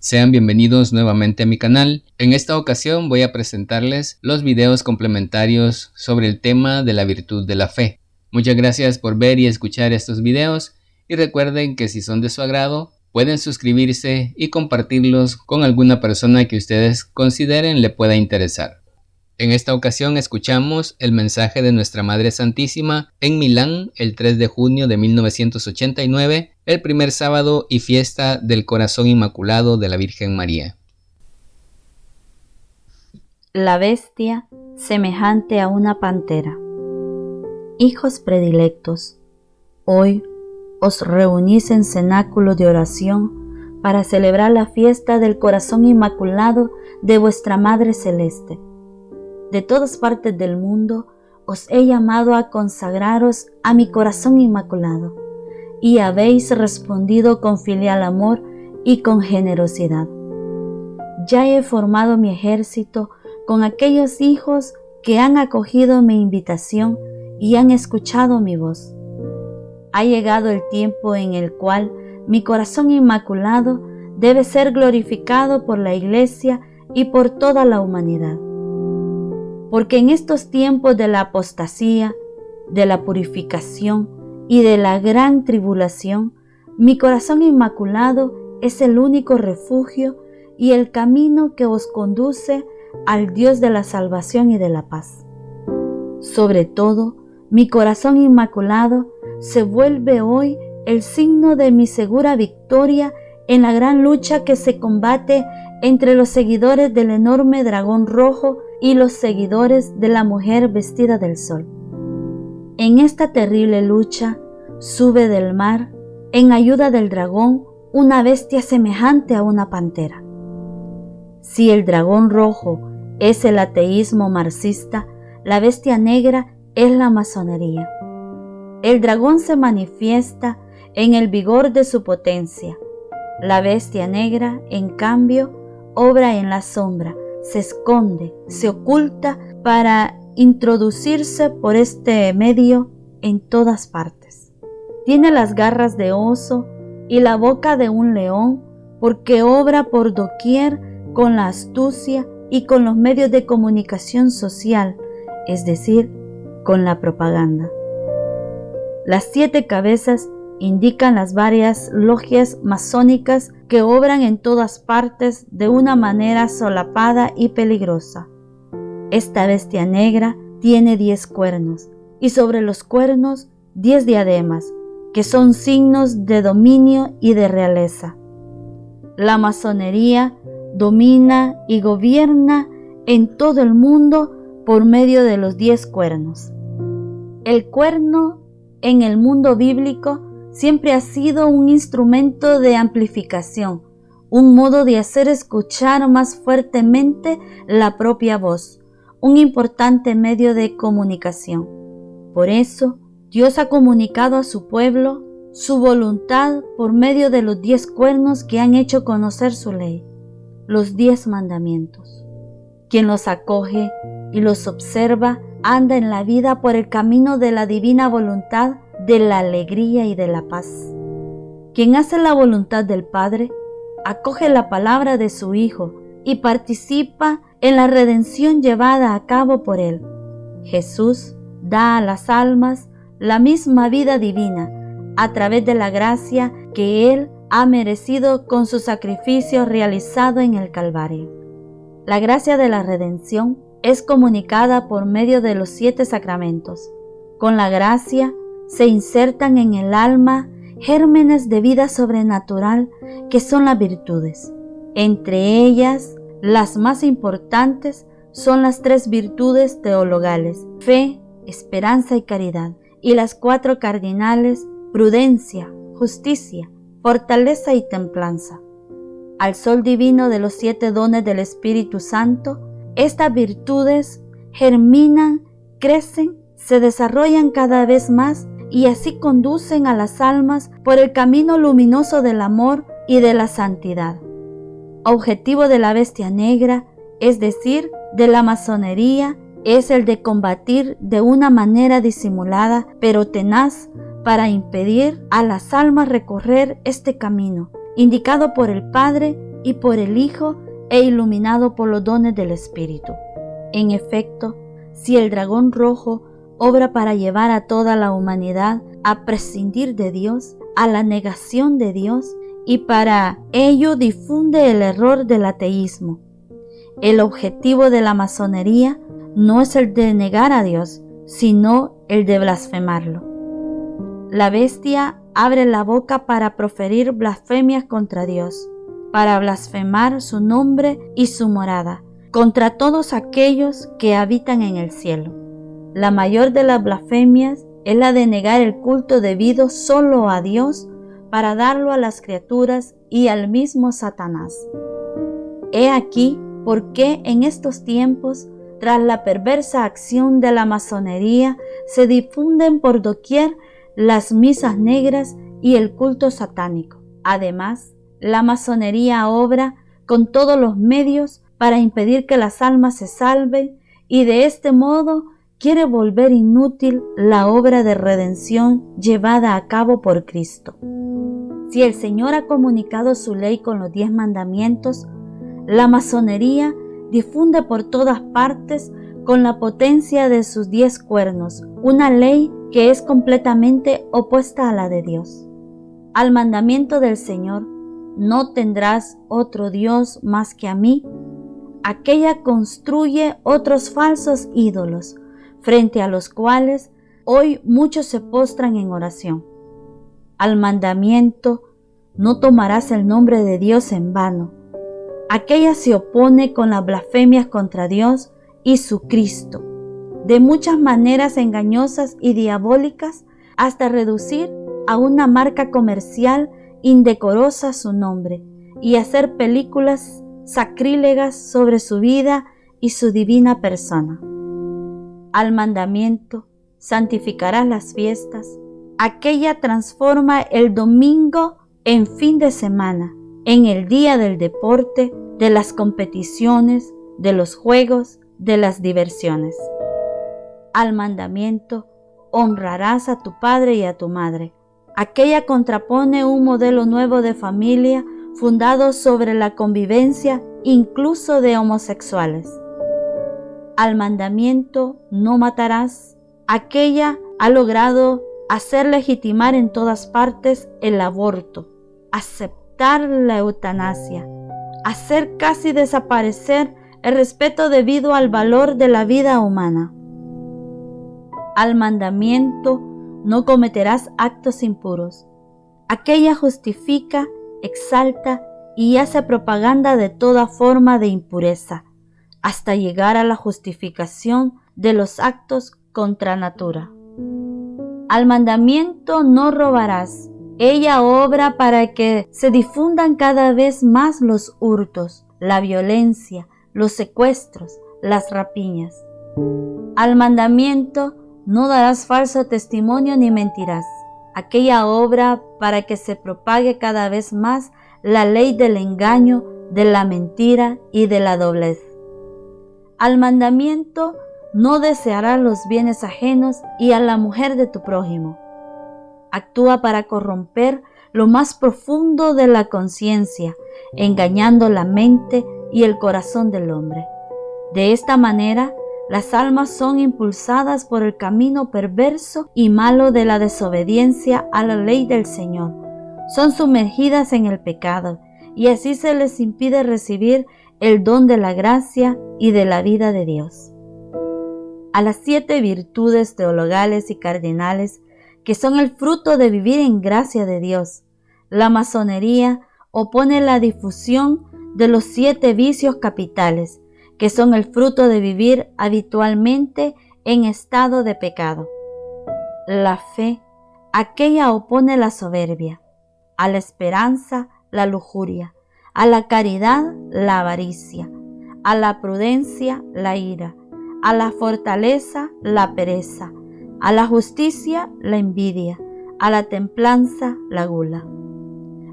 Sean bienvenidos nuevamente a mi canal. En esta ocasión voy a presentarles los videos complementarios sobre el tema de la virtud de la fe. Muchas gracias por ver y escuchar estos videos y recuerden que si son de su agrado pueden suscribirse y compartirlos con alguna persona que ustedes consideren le pueda interesar. En esta ocasión escuchamos el mensaje de Nuestra Madre Santísima en Milán el 3 de junio de 1989, el primer sábado y fiesta del Corazón Inmaculado de la Virgen María. La bestia semejante a una pantera. Hijos predilectos, hoy os reunís en cenáculo de oración para celebrar la fiesta del Corazón Inmaculado de vuestra Madre Celeste. De todas partes del mundo os he llamado a consagraros a mi Corazón Inmaculado, y habéis respondido con filial amor y con generosidad. Ya he formado mi ejército con aquellos hijos que han acogido mi invitación y han escuchado mi voz. Ha llegado el tiempo en el cual mi Corazón Inmaculado debe ser glorificado por la Iglesia y por toda la humanidad. Porque en estos tiempos de la apostasía, de la purificación y de la gran tribulación, mi Corazón Inmaculado es el único refugio y el camino que os conduce al Dios de la salvación y de la paz. Sobre todo, mi Corazón Inmaculado se vuelve hoy el signo de mi segura victoria en la gran lucha que se combate entre los seguidores del enorme dragón rojo y los seguidores de la mujer vestida del sol. En esta terrible lucha sube del mar, en ayuda del dragón, una bestia semejante a una pantera. Si el dragón rojo es el ateísmo marxista, la bestia negra es la masonería. El dragón se manifiesta en el vigor de su potencia. La bestia negra, en cambio, obra en la sombra, se esconde, se oculta para introducirse por este medio en todas partes. Tiene las garras de oso y la boca de un león, porque obra por doquier con la astucia y con los medios de comunicación social, es decir, con la propaganda. Las 7 cabezas indican las varias logias masónicas que obran en todas partes de una manera solapada y peligrosa. Esta bestia negra tiene 10 cuernos y sobre los cuernos 10 diademas, que son signos de dominio y de realeza. La masonería domina y gobierna en todo el mundo por medio de los 10 cuernos. El cuerno en el mundo bíblico siempre ha sido un instrumento de amplificación, un modo de hacer escuchar más fuertemente la propia voz, un importante medio de comunicación. Por eso, Dios ha comunicado a su pueblo su voluntad por medio de los 10 cuernos que han hecho conocer su ley, los 10 mandamientos. Quien los acoge y los observa anda en la vida por el camino de la divina voluntad, de la alegría y de la paz. Quien hace la voluntad del Padre, acoge la palabra de su Hijo y participa en la redención llevada a cabo por Él. Jesús da a las almas la misma vida divina a través de la gracia que Él ha merecido con su sacrificio realizado en el Calvario. La gracia de la redención es comunicada por medio de los 7 sacramentos. Con la gracia se insertan en el alma gérmenes de vida sobrenatural que son las virtudes. Entre ellas, las más importantes son las 3 virtudes teologales: fe, esperanza y caridad, y las 4 cardinales: prudencia, justicia, fortaleza y templanza. Al sol divino de los 7 dones del Espíritu Santo, estas virtudes germinan, crecen, se desarrollan cada vez más y así conducen a las almas por el camino luminoso del amor y de la santidad. Objetivo de la bestia negra, es decir, de la masonería, es el de combatir de una manera disimulada pero tenaz para impedir a las almas recorrer este camino, indicado por el Padre y por el Hijo e iluminado por los dones del Espíritu. En efecto, si el dragón rojo obra para llevar a toda la humanidad a prescindir de Dios, a la negación de Dios, y para ello difunde el error del ateísmo. El objetivo de la masonería no es el de negar a Dios, sino el de blasfemarlo. La bestia abre la boca para proferir blasfemias contra Dios, para blasfemar su nombre y su morada, contra todos aquellos que habitan en el cielo. La mayor de las blasfemias es la de negar el culto debido solo a Dios para darlo a las criaturas y al mismo Satanás. He aquí por qué en estos tiempos, tras la perversa acción de la masonería, se difunden por doquier las misas negras y el culto satánico. Además, la masonería obra con todos los medios para impedir que las almas se salven y de este modo quiere volver inútil la obra de redención llevada a cabo por Cristo. Si el Señor ha comunicado su ley con los 10 mandamientos, la masonería difunde por todas partes con la potencia de sus 10 cuernos una ley que es completamente opuesta a la de Dios. Al mandamiento del Señor, no tendrás otro Dios más que a mí, aquella construye otros falsos ídolos, frente a los cuales hoy muchos se postran en oración. Al mandamiento, no tomarás el nombre de Dios en vano, aquella se opone con las blasfemias contra Dios y su Cristo, de muchas maneras engañosas y diabólicas, hasta reducir a una marca comercial indecorosa su nombre y hacer películas sacrílegas sobre su vida y su divina persona. Al mandamiento, santificarás las fiestas, aquella transforma el domingo en fin de semana, en el día del deporte, de las competiciones, de los juegos, de las diversiones. Al mandamiento, honrarás a tu padre y a tu madre. Aquella contrapone un modelo nuevo de familia fundado sobre la convivencia incluso de homosexuales. Al mandamiento, no matarás. Aquella ha logrado hacer legitimar en todas partes el aborto, aceptar la eutanasia, hacer casi desaparecer el respeto debido al valor de la vida humana. Al mandamiento, no cometerás actos impuros. Aquella justifica, exalta y hace propaganda de toda forma de impureza, hasta llegar a la justificación de los actos contra natura. Al mandamiento, no robarás. Ella obra para que se difundan cada vez más los hurtos, la violencia, los secuestros, las rapiñas. Al mandamiento, no darás falso testimonio ni mentirás. Aquella obra para que se propague cada vez más la ley del engaño, de la mentira y de la doblez. Al mandamiento, no desearás los bienes ajenos y a la mujer de tu prójimo. Actúa para corromper lo más profundo de la conciencia, engañando la mente y el corazón del hombre. De esta manera, las almas son impulsadas por el camino perverso y malo de la desobediencia a la ley del Señor. Son sumergidas en el pecado y así se les impide recibir el don de la gracia y de la vida de Dios. A las 7 virtudes teologales y cardinales, que son el fruto de vivir en gracia de Dios, la masonería opone la difusión de los 7 vicios capitales, que son el fruto de vivir habitualmente en estado de pecado. La fe, aquella opone la soberbia, a la esperanza, la lujuria, a la caridad, la avaricia, a la prudencia, la ira, a la fortaleza, la pereza, a la justicia, la envidia, a la templanza, la gula.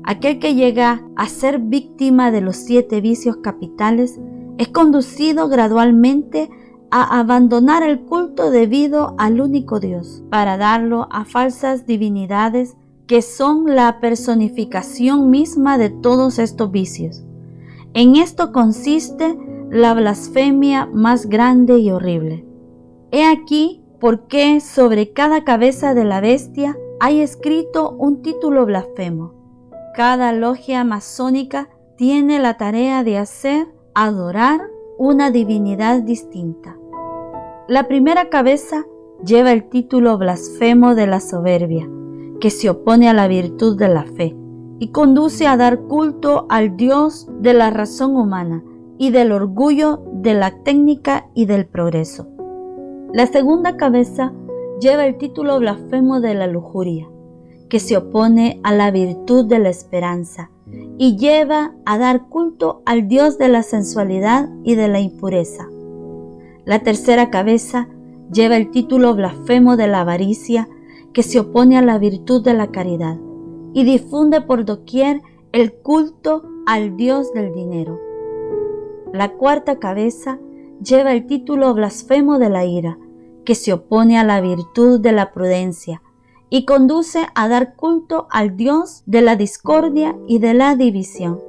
Aquel que llega a ser víctima de los 7 vicios capitales es conducido gradualmente a abandonar el culto debido al único Dios, para darlo a falsas divinidades que son la personificación misma de todos estos vicios. En esto consiste la blasfemia más grande y horrible. He aquí por qué sobre cada cabeza de la bestia hay escrito un título blasfemo. Cada logia masónica tiene la tarea de adorar una divinidad distinta. La primera cabeza lleva el título blasfemo de la soberbia, que se opone a la virtud de la fe y conduce a dar culto al Dios de la razón humana y del orgullo de la técnica y del progreso. La segunda cabeza lleva el título blasfemo de la lujuria, que se opone a la virtud de la esperanza y lleva a dar culto al Dios de la sensualidad y de la impureza. La tercera cabeza lleva el título blasfemo de la avaricia, que se opone a la virtud de la caridad y difunde por doquier el culto al Dios del dinero. La cuarta cabeza lleva el título blasfemo de la ira, que se opone a la virtud de la prudencia y conduce a dar culto al Dios de la discordia y de la división.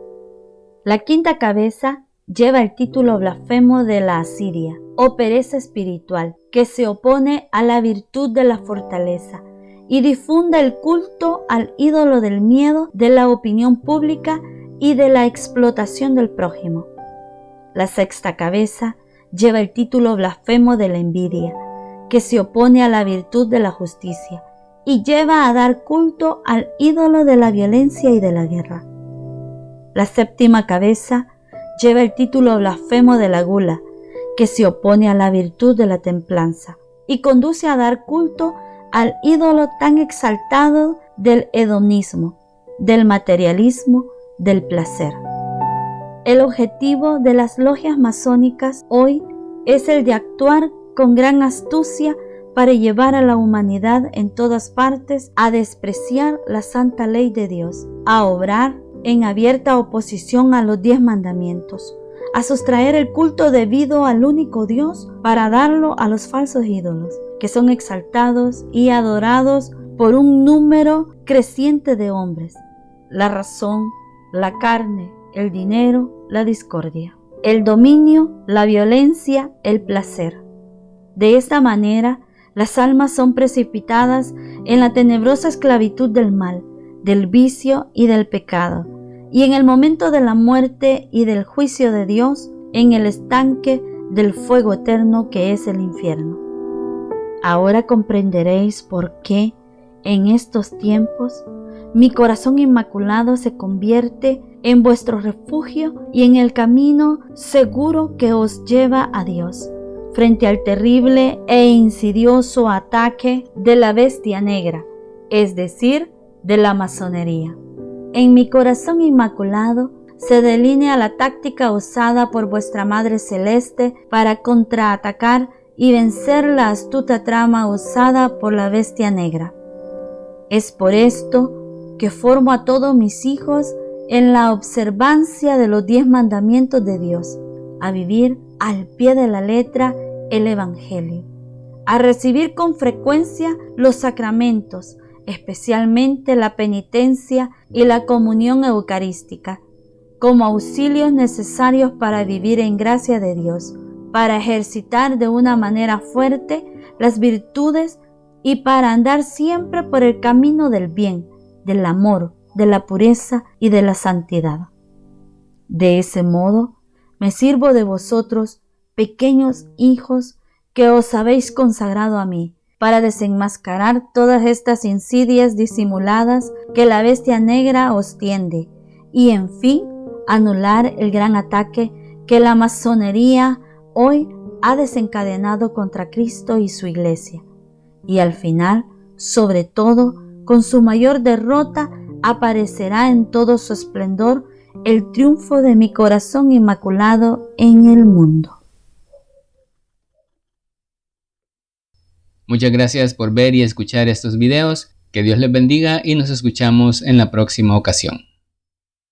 La quinta cabeza lleva el título blasfemo de la asidia, o pereza espiritual, que se opone a la virtud de la fortaleza y difunde el culto al ídolo del miedo, de la opinión pública y de la explotación del prójimo. La sexta cabeza lleva el título blasfemo de la envidia, que se opone a la virtud de la justicia y lleva a dar culto al ídolo de la violencia y de la guerra. La séptima cabeza lleva el título blasfemo de la gula, que se opone a la virtud de la templanza y conduce a dar culto al ídolo tan exaltado del hedonismo, del materialismo, del placer. El objetivo de las logias masónicas hoy es el de actuar con gran astucia para llevar a la humanidad en todas partes a despreciar la santa ley de Dios, a obrar en abierta oposición a los 10 mandamientos, a sustraer el culto debido al único Dios para darlo a los falsos ídolos, que son exaltados y adorados por un número creciente de hombres: la razón, la carne, el dinero, la discordia, el dominio, la violencia, el placer. De esta manera, las almas son precipitadas en la tenebrosa esclavitud del mal, del vicio y del pecado, y en el momento de la muerte y del juicio de Dios, en el estanque del fuego eterno que es el infierno. Ahora comprenderéis por qué, en estos tiempos, mi corazón inmaculado se convierte en vuestro refugio y en el camino seguro que os lleva a Dios, frente al terrible e insidioso ataque de la bestia negra, es decir, de la masonería. En mi corazón inmaculado se delinea la táctica usada por vuestra Madre Celeste para contraatacar y vencer la astuta trama usada por la bestia negra. Es por esto que formo a todos mis hijos en la observancia de los 10 mandamientos de Dios, a vivir al pie de la letra el Evangelio, a recibir con frecuencia los sacramentos, especialmente la penitencia y la comunión eucarística, como auxilios necesarios para vivir en gracia de Dios, para ejercitar de una manera fuerte las virtudes y para andar siempre por el camino del bien, del amor, de la pureza y de la santidad. De ese modo, me sirvo de vosotros, pequeños hijos, que os habéis consagrado a mí, para desenmascarar todas estas insidias disimuladas que la bestia negra os tiende, y en fin, anular el gran ataque que la masonería hoy ha desencadenado contra Cristo y su Iglesia, y al final, sobre todo, con su mayor derrota, aparecerá en todo su esplendor el triunfo de mi corazón inmaculado en el mundo. Muchas gracias por ver y escuchar estos videos. Que Dios les bendiga y nos escuchamos en la próxima ocasión.